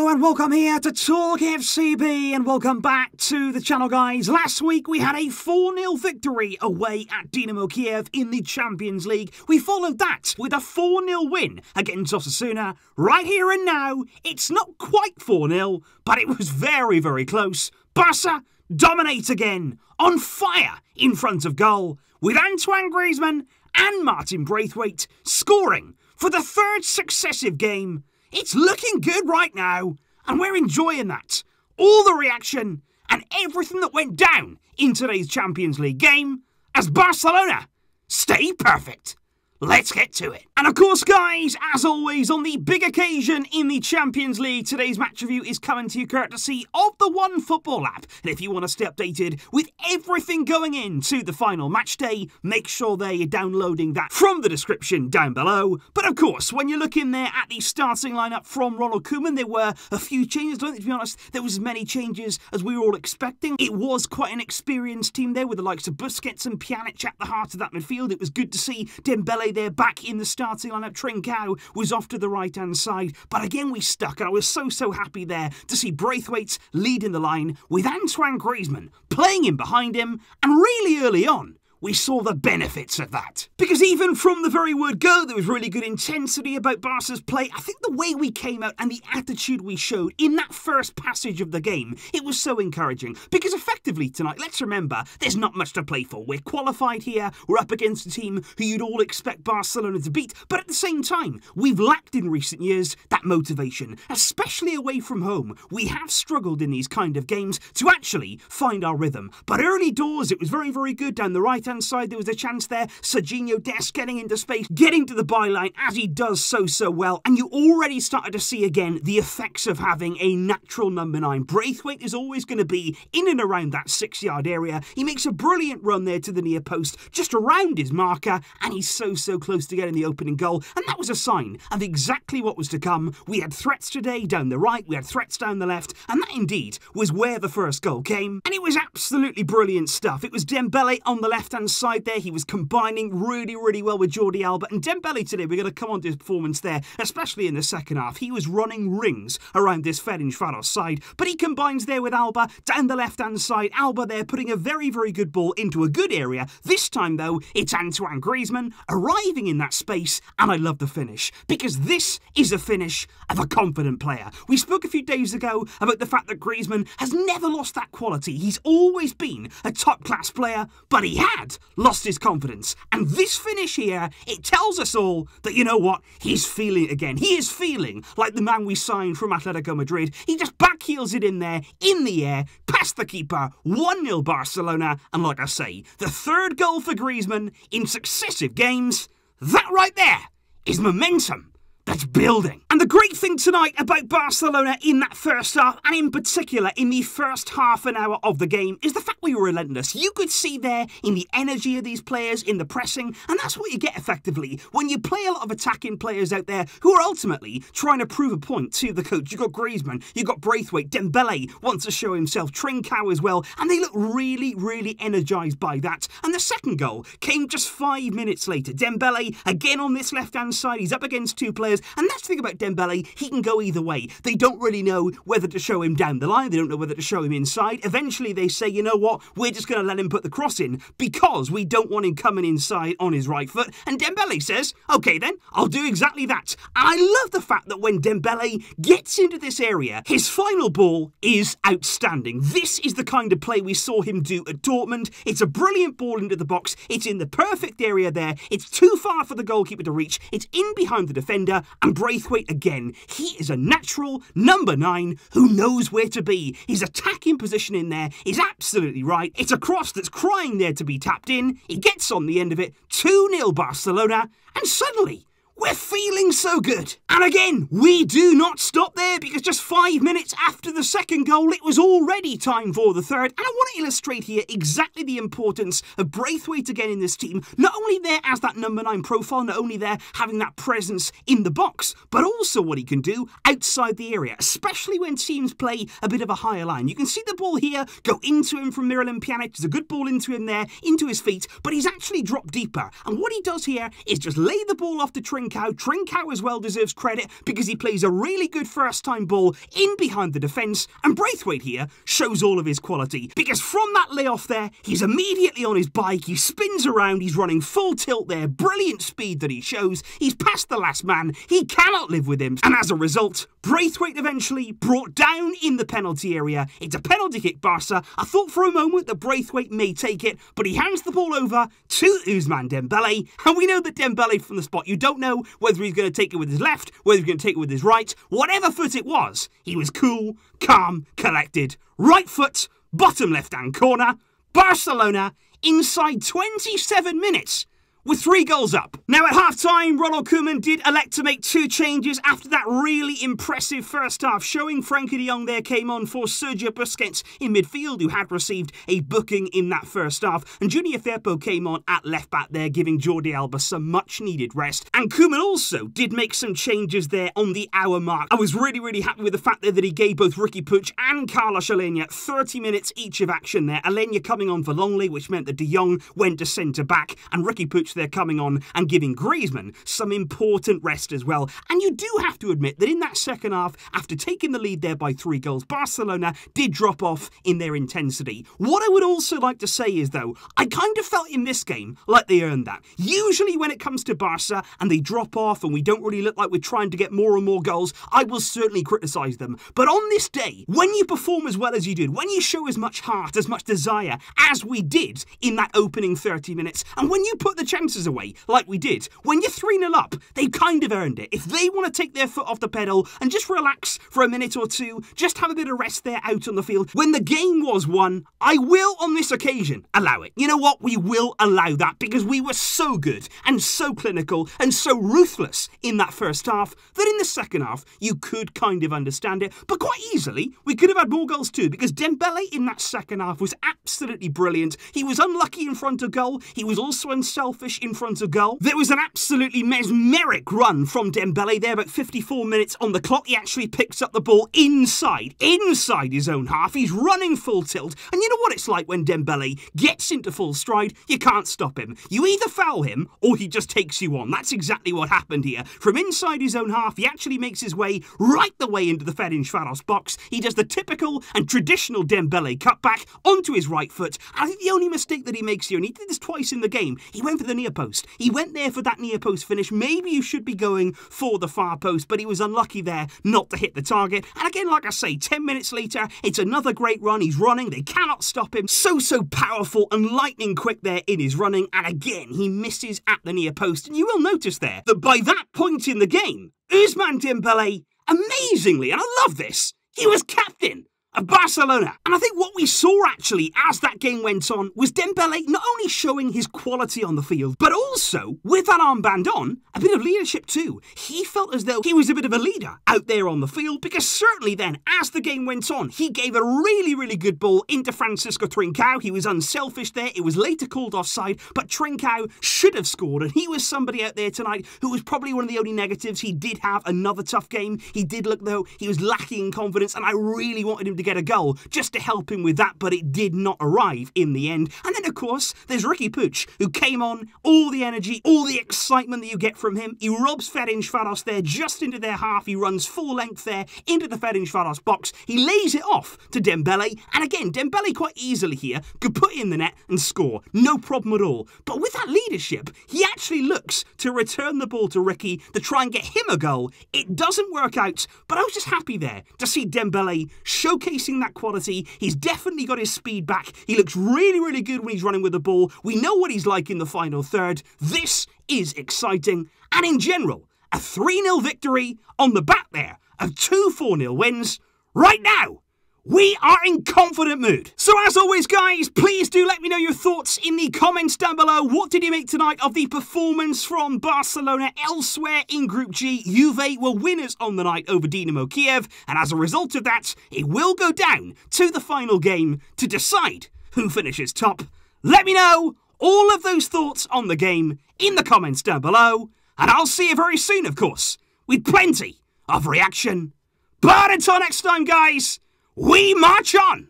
Hello and welcome here to TalkFCB and welcome back to the channel, guys. Last week we had a 4-0 victory away at Dynamo Kiev in the Champions League. We followed that with a 4-0 win against Osasuna. Right here and now, it's not quite 4-0, but it was very, very close. Barça dominate again, on fire in front of goal, with Antoine Griezmann and Martin Braithwaite scoring for the third successive game. It's looking good right now, and we're enjoying that. All the reaction and everything that went down in today's Champions League game as Barcelona stay perfect. Let's get to it. And of course, guys, as always, on the big occasion in the Champions League, today's match review is coming to you courtesy of the One Football app. And if you want to stay updated with everything going into the final match day, make sure that you're downloading that from the description down below. But of course, when you look in there at the starting lineup from Ronald Koeman, there were a few changes. I don't think, to be honest, there was as many changes as we were all expecting. It was quite an experienced team there with the likes of Busquets and Pjanic at the heart of that midfield. It was good to see Dembélé there back in the starting lineup. Trincao was off to the right-hand side, but again we stuck, and I was so happy there to see Braithwaite leading the line with Antoine Griezmann playing in behind him, and really early on we saw the benefits of that. Because even from the very word go, there was really good intensity about Barca's play. I think the way we came out and the attitude we showed in that first passage of the game, it was so encouraging. Because effectively tonight, let's remember, there's not much to play for. We're qualified here, we're up against a team who you'd all expect Barcelona to beat, but at the same time, we've lacked in recent years that motivation, especially away from home. We have struggled in these kind of games to actually find our rhythm. But early doors, it was very good down the right-hand side. There was a chance there. Serginho Dest getting into space, getting to the byline as he does so well. And you already started to see again the effects of having a natural number 9. Braithwaite is always going to be in and around that 6-yard area. He makes a brilliant run there to the near post, just around his marker, and he's so close to getting the opening goal. And that was a sign of exactly what was to come. We had threats today down the right, we had threats down the left, and that indeed was where the first goal came. And it was absolutely brilliant stuff. It was Dembélé on the left-hand side there. He was combining really well with Jordi Alba, and Dembélé today, we're going to come on to his performance there, especially in the second half. He was running rings around this Ferencvaros side, but he combines there with Alba down the left-hand side. Alba there putting a very good ball into a good area. This time though, it's Antoine Griezmann arriving in that space, and I love the finish, because this is a finish of a confident player. We spoke a few days ago about the fact that Griezmann has never lost that quality. He's always been a top-class player, but he had lost his confidence. And this finish here, it tells us all that, you know what, he's feeling it again. He is feeling like the man we signed from Atletico Madrid. He just backheels it in there, in the air, past the keeper, 1-0 Barcelona, and like I say, the third goal for Griezmann in successive games. That right there is momentum that's building. And the great thing tonight about Barcelona in that first half, and in particular in the first half an hour of the game, is the fact we were relentless. You could see there in the energy of these players, in the pressing, and that's what you get effectively when you play a lot of attacking players out there who are ultimately trying to prove a point to the coach. You've got Griezmann, you've got Braithwaite, Dembélé wants to show himself, Trincao as well, and they look really energised by that. And the second goal came just 5 minutes later. Dembélé, again on this left-hand side, he's up against two players. And that's the thing about Dembélé, he can go either way. They don't really know whether to show him down the line, they don't know whether to show him inside. Eventually they say, you know what, we're just going to let him put the cross in because we don't want him coming inside on his right foot. And Dembélé says, okay then, I'll do exactly that. I love the fact that when Dembélé gets into this area, his final ball is outstanding. This is the kind of play we saw him do at Dortmund. It's a brilliant ball into the box, it's in the perfect area there, it's too far for the goalkeeper to reach, it's in behind the defender. And Braithwaite again, he is a natural number 9 who knows where to be. His attacking position in there is absolutely right. It's a cross that's crying there to be tapped in. He gets on the end of it, 2-0 Barcelona, and suddenly we're feeling so good. And again, we do not stop there, because just 5 minutes after the second goal, it was already time for the third. And I want to illustrate here exactly the importance of Braithwaite again in this team. Not only there as that number 9 profile, not only there having that presence in the box, but also what he can do outside the area, especially when teams play a bit of a higher line. You can see the ball here go into him from Miralem Pjanic. There's a good ball into him there, into his feet, but he's actually dropped deeper. And what he does here is just lay the ball off the Trincao Trincao. Trincao as well deserves credit because he plays a really good first-time ball in behind the defence, and Braithwaite here shows all of his quality because from that layoff there, he's immediately on his bike, he spins around, he's running full tilt there, brilliant speed that he shows, he's past the last man, he cannot live with him, and as a result, Braithwaite eventually brought down in the penalty area. It's a penalty kick, Barca. I thought for a moment that Braithwaite may take it, but he hands the ball over to Ousmane Dembélé, and we know that Dembélé from the spot, you don't know whether he's going to take it with his left, whether he's going to take it with his right, whatever foot it was, he was cool, calm, collected, right foot, bottom left-hand corner, Barcelona, inside 27 minutes, with 3 goals up. Now at half-time, Ronald Koeman did elect to make 2 changes after that really impressive first half showing. Frenkie de Jong there came on for Sergio Busquets in midfield, who had received a booking in that first half, and Junior Firpo came on at left-back there, giving Jordi Alba some much-needed rest. And Koeman also did make some changes there on the hour mark. I was really happy with the fact there that he gave both Riqui Pooch and Carlos Alenya 30 minutes each of action there. Alenya coming on for Longley, which meant that de Jong went to centre-back, and Riqui Pooch they're coming on and giving Griezmann some important rest as well. And you do have to admit that in that second half, after taking the lead there by 3 goals, Barcelona did drop off in their intensity. What I would also like to say is, though, I kind of felt in this game like they earned that. Usually when it comes to Barca and they drop off and we don't really look like we're trying to get more and more goals, I will certainly criticise them. But on this day, when you perform as well as you did, when you show as much heart, as much desire as we did in that opening 30 minutes, and when you put the chances away, like we did, when you're 3-0 up, they've kind of earned it. If they want to take their foot off the pedal and just relax for a minute or two, just have a bit of rest there out on the field, when the game was won, I will on this occasion allow it. You know what? We will allow that because we were so good and so clinical and so ruthless in that first half that in the second half, you could kind of understand it. But quite easily, we could have had more goals too because Dembélé in that second half was absolutely brilliant. He was unlucky in front of goal. He was also unselfish in front of goal. There was an absolutely mesmeric run from Dembélé there, about 54 minutes on the clock. He actually picks up the ball inside his own half. He's running full tilt. And you know what it's like when Dembélé gets into full stride? You can't stop him. You either foul him or he just takes you on. That's exactly what happened here. From inside his own half, he actually makes his way right the way into the Ferencvaros box. He does the typical and traditional Dembélé cutback onto his right foot. And I think the only mistake that he makes here, and he did this twice in the game, he went for the near post. He went there for that near post finish. Maybe you should be going for the far post, but he was unlucky there not to hit the target. And again, like I say, 10 minutes later, it's another great run. He's running. They cannot stop him. So powerful and lightning quick there in his running. And again, he misses at the near post. And you will notice there that by that point in the game, Ousmane Dembélé, amazingly, and I love this, he was captain of Barcelona. And I think what we saw actually as that game went on was Dembélé not only showing his quality on the field, but also with that armband on, a bit of leadership too. He felt as though he was a bit of a leader out there on the field because certainly then as the game went on, he gave a really good ball into Francisco Trincao. He was unselfish there. It was later called offside, but Trincao should have scored, and he was somebody out there tonight who was probably one of the only negatives. He did have another tough game. He did look though he was lacking in confidence, and I really wanted him to get a goal just to help him with that, but it did not arrive in the end. And then of course there's Riqui Pooch, who came on, all the energy, all the excitement that you get from him. He robs Ferencvaros there just into their half. He runs full length there into the Ferencvaros box. He lays it off to Dembélé, and again Dembélé quite easily here could put it in the net and score, no problem at all. But with that leadership, he actually looks to return the ball to Riqui to try and get him a goal. It doesn't work out, but I was just happy there to see Dembélé showcasing that quality. He's definitely got his speed back. He looks really good when he's running with the ball. We know what he's like in the final third. This is exciting. And in general, a 3-0 victory on the back there of 2 4-0 wins. Right now, we are in confident mood. So as always, guys, please do let me know your thoughts in the comments down below. What did you make tonight of the performance from Barcelona? Elsewhere in Group G, Juve were winners on the night over Dynamo Kiev, and as a result of that, it will go down to the final game to decide who finishes top. Let me know all of those thoughts on the game in the comments down below, and I'll see you very soon, of course, with plenty of reaction. But until next time, guys, we march on!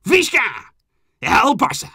Visca el Barça!